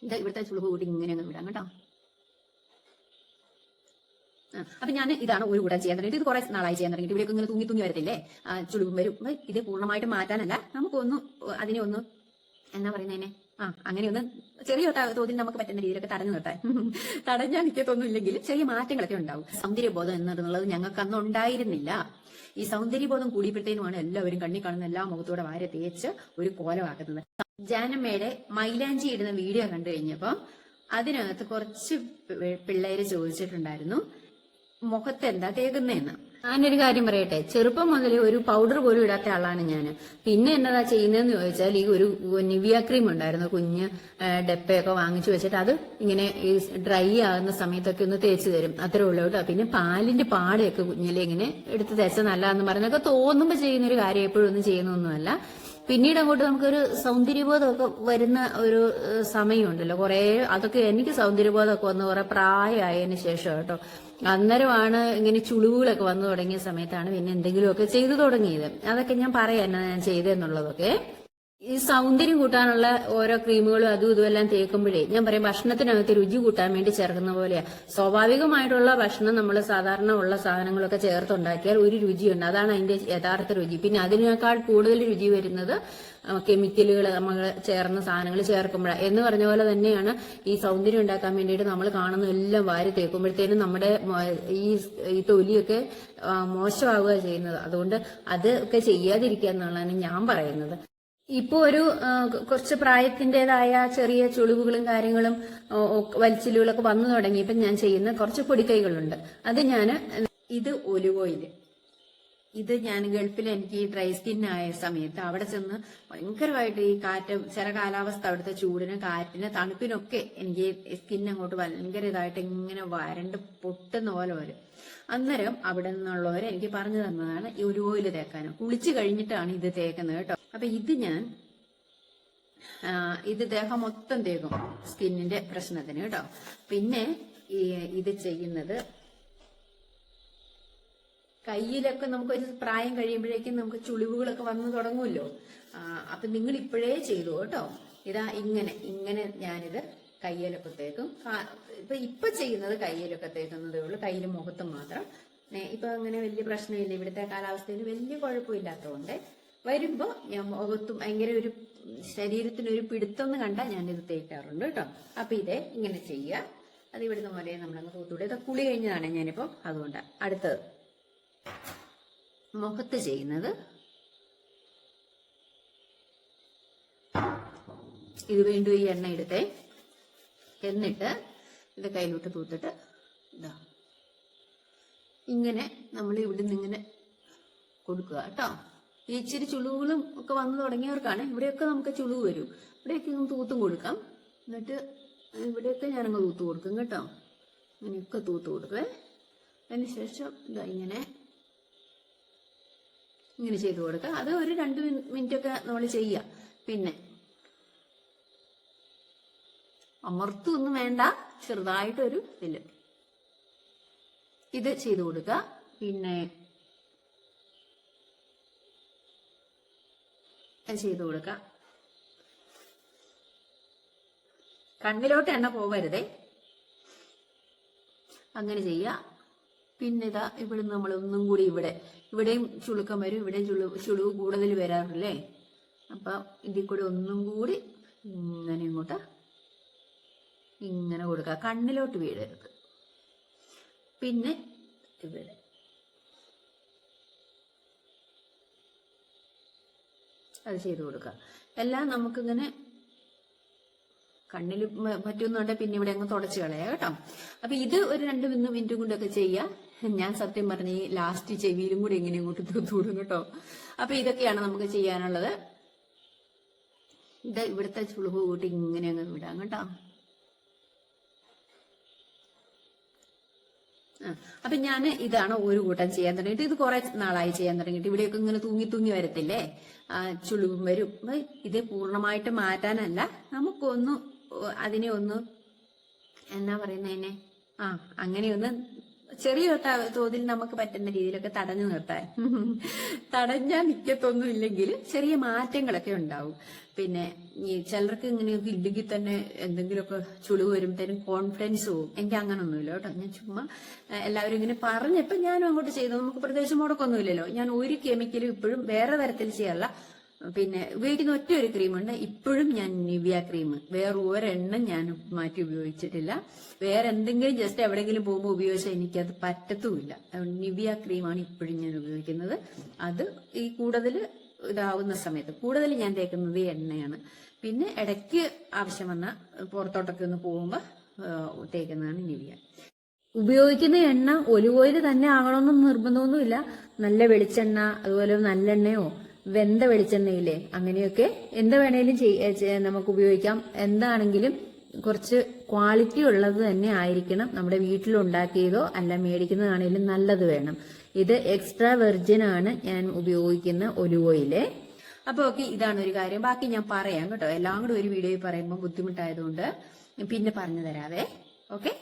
ഇത് ഇവിടുത്തെ ചുളിവ് കൂട്ടി ഇങ്ങനെ അങ്ങ് വിടാം കേട്ടോ. അപ്പൊ ഞാൻ ഇതാണ് ഒരു കൂട്ടം ചെയ്യാൻ തുടങ്ങിയിട്ട്. ഇത് കുറെ നാളായി ചെയ്യാൻ തുടങ്ങിയിട്ട്. ഇവിടെയൊക്കെ ഇങ്ങനെ തൂങ്ങി വരത്തില്ലേ, ചുളിവും വരും. ഇത് പൂർണ്ണമായിട്ട് മാറ്റാനല്ല, നമുക്കൊന്ന് അതിനെ ഒന്ന് എന്നാ പറയുന്നതിനെ അങ്ങനെയൊന്ന് ചെറിയ തോതിൽ നമുക്ക് പറ്റുന്ന രീതിയിലൊക്കെ തടഞ്ഞു നിർത്താൻ. തടഞ്ഞാൽ നിൽക്കത്തൊന്നും ഇല്ലെങ്കിലും ചെറിയ മാറ്റങ്ങളൊക്കെ ഉണ്ടാവും. സൗന്ദര്യബോധം എന്നുള്ളത് ഞങ്ങൾക്ക് അന്ന് ഉണ്ടായിരുന്നില്ല. ഈ സൗന്ദര്യബോധം കൂടിയപ്പോഴത്തേനുമാണ് എല്ലാവരും കണ്ണി കാണുന്ന എല്ലാ മുഖത്തോടെ വാര തേച്ച് ഒരു കോലമാക്കുന്നത്. ജാനമ്മയുടെ മൈലാഞ്ചി ഇടുന്ന വീഡിയോ കണ്ടു കഴിഞ്ഞപ്പോ അതിനകത്ത് കുറച്ച് പിള്ളേര് ചോദിച്ചിട്ടുണ്ടായിരുന്നു മുഖത്ത് എന്താ തേക്കുന്നതെന്ന്. ഞാനൊരു കാര്യം പറയട്ടെ, ചെറുപ്പം മുതൽ ഒരു പൗഡർ പോലും ഇടാത്ത ആളാണ് ഞാൻ. പിന്നെ എന്നതാ ചെയ്യുന്നതെന്ന് ചോദിച്ചാൽ, ഈ ഒരു നിവിയ ക്രീം ഉണ്ടായിരുന്നു, കുഞ്ഞ് ഡപ്പയൊക്കെ വാങ്ങിച്ചു വെച്ചിട്ട് അത് ഇങ്ങനെ ഈ ഡ്രൈ ആകുന്ന സമയത്തൊക്കെ ഒന്ന് തേച്ച് തരും, അത്രേ ഉള്ളൂ കേട്ടോ. പിന്നെ പാലിന്റെ പാടയൊക്കെ കുഞ്ഞിലെ ഇങ്ങനെ എടുത്ത് തേച്ച നല്ലതെന്ന് പറയുന്നതൊക്കെ തോന്നുമ്പോൾ ചെയ്യുന്നൊരു കാര്യം, എപ്പോഴും ഒന്നും ചെയ്യുന്നൊന്നുമല്ല. പിന്നീട് അങ്ങോട്ട് നമുക്കൊരു സൗന്ദര്യബോധമൊക്കെ വരുന്ന ഒരു സമയമുണ്ടല്ലോ, കുറെ അതൊക്കെ എനിക്ക് സൗന്ദര്യബോധമൊക്കെ വന്ന് കുറെ പ്രായമായതിനു ശേഷം കേട്ടോ. അന്നേരമാണ് ഇങ്ങനെ ചുളിവുകളൊക്കെ വന്നു തുടങ്ങിയ സമയത്താണ് പിന്നെ എന്തെങ്കിലുമൊക്കെ ചെയ്തു തുടങ്ങിയത്. അതൊക്കെ ഞാൻ പറയാം ഞാൻ ചെയ്തെന്നുള്ളതൊക്കെ. ഈ സൗന്ദര്യം കൂട്ടാനുള്ള ഓരോ ക്രീമുകളും അതും ഇതും എല്ലാം തേക്കുമ്പോഴേ ഞാൻ പറയും, ഭക്ഷണത്തിനകത്ത് രുചി കൂട്ടാൻ വേണ്ടി ചേർക്കുന്ന പോലെയാ. സ്വാഭാവികമായിട്ടുള്ള ഭക്ഷണം നമ്മൾ സാധാരണ ഉള്ള സാധനങ്ങളൊക്കെ ചേർത്തുണ്ടാക്കിയാൽ ഒരു രുചിയുണ്ട്, അതാണ് അതിന്റെ യഥാർത്ഥ രുചി. പിന്നെ അതിനേക്കാൾ കൂടുതൽ രുചി വരുന്നത് കെമിക്കലുകൾ നമ്മൾ ചേർന്ന സാധനങ്ങൾ ചേർക്കുമ്പോഴാണ്. എന്ന് പറഞ്ഞ പോലെ തന്നെയാണ് ഈ സൗന്ദര്യം ഉണ്ടാക്കാൻ വേണ്ടിയിട്ട് നമ്മൾ കാണുന്ന എല്ലാം വാരി തേക്കുമ്പോഴത്തേനും നമ്മുടെ ഈ തൊലിയൊക്കെ മോശമാവുക ചെയ്യുന്നത്. അതുകൊണ്ട് അതൊക്കെ ചെയ്യാതിരിക്കുക എന്നുള്ളതാണ് ഞാൻ പറയുന്നത്. ഇപ്പോ ഒരു കുറച്ച് പ്രായത്തിൻ്റെതായ ചെറിയ ചുളിവുകളും കാര്യങ്ങളും വലിച്ചിലുകളൊക്കെ വന്നു തുടങ്ങിയപ്പോ ഞാൻ ചെയ്യുന്ന കുറച്ച് പൊടിക്കൈകളുണ്ട്. അത് ഇത് ഒലിവ് ഓയില്. ഇത് ഞാൻ ഗൾഫിൽ എനിക്ക് ഡ്രൈ സ്കിൻ ആയ സമയത്ത് അവിടെ ചെന്ന് ഭയങ്കരമായിട്ട് ഈ ചില കാലാവസ്ഥ, അവിടുത്തെ ചൂടിന് കാറ്റിന് തണുപ്പിനൊക്കെ എനിക്ക് സ്കിൻ അങ്ങോട്ട് ഭയങ്കര ഇതായിട്ട് ഇങ്ങനെ വരണ്ട് പൊട്ടുന്ന പോലെ വരും. അന്നേരം അവിടെ നിന്നുള്ളവർ എനിക്ക് പറഞ്ഞു തന്നതാണ് ഈ ഒരു ഓയിൽ തേക്കാനും. കുളിച്ചു കഴിഞ്ഞിട്ടാണ് ഇത് തേക്കുന്നത് കേട്ടോ. അപ്പൊ ഇത് ദേഹം മൊത്തം തേക്കും സ്കിന്നിന്റെ പ്രശ്നത്തിന് കേട്ടോ. പിന്നെ ഇത് ചെയ്യുന്നത് കയ്യിലൊക്കെ നമുക്കൊരു പ്രായം കഴിയുമ്പോഴേക്കും നമുക്ക് ചുളിവുകളൊക്കെ വന്നു തുടങ്ങുമല്ലോ. അപ്പൊ നിങ്ങൾ ഇപ്പോഴേ ചെയ്തു കേട്ടോ. ഇങ്ങനെ ഞാനിത് കയ്യിലൊക്കെ തേക്കും. ഇപ്പൊ ചെയ്യുന്നത് കയ്യിലൊക്കെ തേക്കുന്നതേ ഉള്ളൂ, കയ്യിലും മുഖത്തും മാത്രം. ഇപ്പൊ അങ്ങനെ വലിയ പ്രശ്നമില്ല, ഇവിടുത്തെ കാലാവസ്ഥയിൽ വലിയ കുഴപ്പമില്ലാത്തതുകൊണ്ട് വരുമ്പോ ഞാൻ മുഖത്തും ഭയങ്കര ഒരു ശരീരത്തിനൊരു പിടുത്തം കണ്ടാൽ ഞാനിത് തേക്കാറുണ്ട് കേട്ടോ. അപ്പൊ ഇങ്ങനെ ചെയ്യുക. അത് ഇവിടുന്ന് പോലെ നമ്മളങ്ങ് തൂത്തൂടെ. ഇത് കുളി കഴിഞ്ഞതാണ് ഞാനിപ്പം, അതുകൊണ്ട് അടുത്തത് മുഖത്ത് ചെയ്യുന്നത് ഇത് വീണ്ടും ഈ എണ്ണ എടുത്തേ, എന്നിട്ട് ഇത് കയ്യിലോട്ട് തൂത്തിട്ട് ഇങ്ങനെ നമ്മൾ ഇവിടുന്ന് ഇങ്ങനെ കൊടുക്കുക കേട്ടോ. ഈ ഇച്ചിരി ചുളിവുകളും ഒക്കെ വന്നു തുടങ്ങിയവർക്കാണ്. ഇവിടെയൊക്കെ നമുക്ക് ചുളിവ് വരും, ഇവിടെയൊക്കെ തൂത്തും കൊടുക്കാം. എന്നിട്ട് ഇവിടെയൊക്കെ ഞാനങ്ങ് തൂത്ത് കൊടുക്കും കേട്ടോ. അങ്ങനെയൊക്കെ തൂത്ത് കൊടുക്കുവേ. അതിനുശേഷം ഇങ്ങനെ ചെയ്തു കൊടുക്കുക. അത് ഒരു 2 മിനിറ്റൊക്കെ നമ്മൾ ചെയ്യുക. പിന്നെ അമർത്തൊന്നും വേണ്ട, ചെറുതായിട്ടൊരു ഇതില് ഇത് ചെയ്തു കൊടുക്കുക. പിന്നെ ചെയ്തു കൊടുക്കുക. കണ്ണിലോട്ട് എണ്ണ പോവരുതേ, അങ്ങനെ ചെയ്യുക. പിന്നെ ഇവിടുന്ന് നമ്മൾ ഒന്നും കൂടി ഇവിടെയും ചുളുക്കം വരും, ഇവിടെയും ചുളിവ് കൂടുതൽ വരാറില്ലേ. അപ്പൊ ഇതിൽ കൂടെ ഒന്നും കൂടി ഇങ്ങനെ കൊടുക്കുക. കണ്ണിലോട്ട് വീഴരുത്. പിന്നെ ഇവിടെ അത് ചെയ്തു കൊടുക്കുക. എല്ലാം നമുക്കിങ്ങനെ കണ്ണിൽ പറ്റുന്നുണ്ടെങ്കിൽ പിന്നെ ഇവിടെ അങ്ങ് തുടച്ച് കളയാം കേട്ടോ. അപ്പൊ ഇത് ഒരു 2 മിനിറ്റ് കൊണ്ടൊക്കെ ചെയ്യാം. ഞാൻ സത്യം പറഞ്ഞ ഈ ലാസ്റ്റ് ചെവിയിലും കൂടി ഇങ്ങനെ ഇങ്ങോട്ട് തൂത്തുവിടും കേട്ടോ. അപ്പൊ ഇതൊക്കെയാണ് നമുക്ക് ചെയ്യാനുള്ളത്. ഇവിടുത്തെ ചുളിവ് കൂട്ടി ഇങ്ങനെ അങ്ങ് വിടാം കേട്ടോ. അപ്പൊ ഞാൻ ഇതാണ് ഒരു കൂട്ടം ചെയ്യാൻ തുടങ്ങിയിട്ട്. ഇത് കുറെ നാളായി ചെയ്യാൻ തുടങ്ങിയിട്ട്. ഇവിടെയൊക്കെ ഇങ്ങനെ തൂങ്ങി വരത്തില്ലേ, ചുളിവും വരും. ഇത് പൂർണ്ണമായിട്ട് മാറ്റാനല്ല, അതിനെ ഒന്ന് എന്നാ പറയുന്നതിനെ അങ്ങനെയൊന്ന് ചെറിയ തോതിൽ നമുക്ക് പറ്റുന്ന രീതിയിലൊക്കെ തടഞ്ഞു നിർത്താൻ. തടഞ്ഞാൽ നിൽക്കത്തൊന്നും ഇല്ലെങ്കിൽ ചെറിയ മാറ്റങ്ങളൊക്കെ ഉണ്ടാവും. പിന്നെ ഈ ചിലർക്ക് ഇങ്ങനെയൊക്കെ ഇല്ലെങ്കിൽ തന്നെ എന്തെങ്കിലുമൊക്കെ ചുളിവ് വരുമ്പോഴത്തേനും കോൺഫിഡൻസ് പോവും. എനിക്ക് അങ്ങനൊന്നുമില്ല കേട്ടോ. ഞാൻ ചുമ്മാ എല്ലാവരും ഇങ്ങനെ പറഞ്ഞപ്പോൾ ഞാനും അങ്ങോട്ട് ചെയ്തു. നമുക്ക് പ്രത്യേകിച്ച് മുടക്കൊന്നുമില്ലല്ലോ. ഞാൻ ഒരു കെമിക്കലും ഇപ്പോഴും വേറെ തരത്തിൽ ചെയ്യാറില്ല. പിന്നെ ഉപയോഗിക്കുന്ന ഒറ്റ ഒരു ക്രീമുണ്ട്. ഇപ്പോഴും ഞാൻ നിവിയ ക്രീം, വേറെ ഒരെണ്ണം ഞാൻ മാറ്റി ഉപയോഗിച്ചിട്ടില്ല. വേറെ എന്തെങ്കിലും ജസ്റ്റ് എവിടെയെങ്കിലും പോകുമ്പോൾ ഉപയോഗിച്ചാൽ എനിക്കത് പറ്റത്തുമില്ല. നിവിയ ക്രീമാണ് ഇപ്പോഴും ഞാൻ ഉപയോഗിക്കുന്നത്. അത് ഈ കൂടുതൽ ഇതാവുന്ന സമയത്ത് കൂടുതൽ ഞാൻ തേക്കുന്നത് എണ്ണയാണ്. പിന്നെ ഇടയ്ക്ക് ആവശ്യം വന്ന പുറത്തോട്ടൊക്കെ ഒന്ന് പോകുമ്പോൾ തേക്കുന്നതാണ് നിവിയ. ഉപയോഗിക്കുന്ന എണ്ണ ഒലിവ് ഓയിൽ തന്നെ ആകണമെന്ന് നിർബന്ധമൊന്നുമില്ല. നല്ല വെളിച്ചെണ്ണ, അതുപോലെ നല്ലെണ്ണയോ വെന്ത വെളിച്ചെണ്ണയില്ലേ, അങ്ങനെയൊക്കെ എന്ത് വേണേലും നമുക്ക് ഉപയോഗിക്കാം. എന്താണെങ്കിലും കുറച്ച് ക്വാളിറ്റി ഉള്ളത് തന്നെ ആയിരിക്കണം. നമ്മുടെ വീട്ടിലുണ്ടാക്കിയതോ അല്ല മേടിക്കുന്നതാണെങ്കിലും നല്ലത് വേണം. ഇത് എക്സ്ട്രാ വെർജിൻ ആണ് ഞാൻ ഉപയോഗിക്കുന്ന ഒലിവ് ഓയില്. അപ്പൊ ഓക്കെ, ഇതാണ് ഒരു കാര്യം. ബാക്കി ഞാൻ പറയാം കേട്ടോ. എല്ലാം കൂടെ ഒരു വീഡിയോയിൽ പറയുമ്പോൾ ബുദ്ധിമുട്ടായതുകൊണ്ട് പിന്നെ പറഞ്ഞു തരാവേ. ഓക്കെ,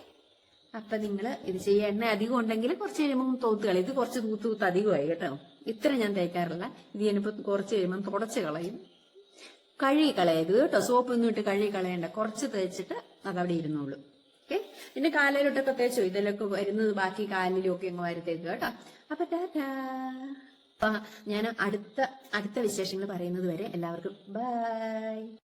അപ്പൊ നിങ്ങൾ ഇത് ചെയ്യുക. എണ്ണ അധികം ഉണ്ടെങ്കിൽ കുറച്ച് കഴിയുമ്പോൾ തോത്ത് കളയും. ഇത് കുറച്ച് തൂത്ത് അധികമായി കേട്ടോ. ഇത്ര ഞാൻ തേക്കാറില്ല. ഇത് ഞാനിപ്പോ കുറച്ച് കഴിയുമ്പോൾ തുടച്ച് കളയും. കഴുകി കളയരുത് കേട്ടോ. സോപ്പ് ഒന്നും ഇട്ട് കഴുകി കളയണ്ട. കുറച്ച് തേച്ചിട്ട് അതവിടെ ഇരുന്നോളൂ. ഓക്കെ, പിന്നെ കാലിലോട്ടൊക്കെ തേച്ചോ. ഇതിലൊക്കെ വരുന്നത് ബാക്കി കാലിലും ഒക്കെ അങ്ങ് വരുത്തേക്ക് കേട്ടോ. അപ്പൊ ടാറ്റാ. അപ്പൊ ഞാൻ അടുത്ത വിശേഷങ്ങൾ പറയുന്നത് വരെ എല്ലാവർക്കും ബൈ.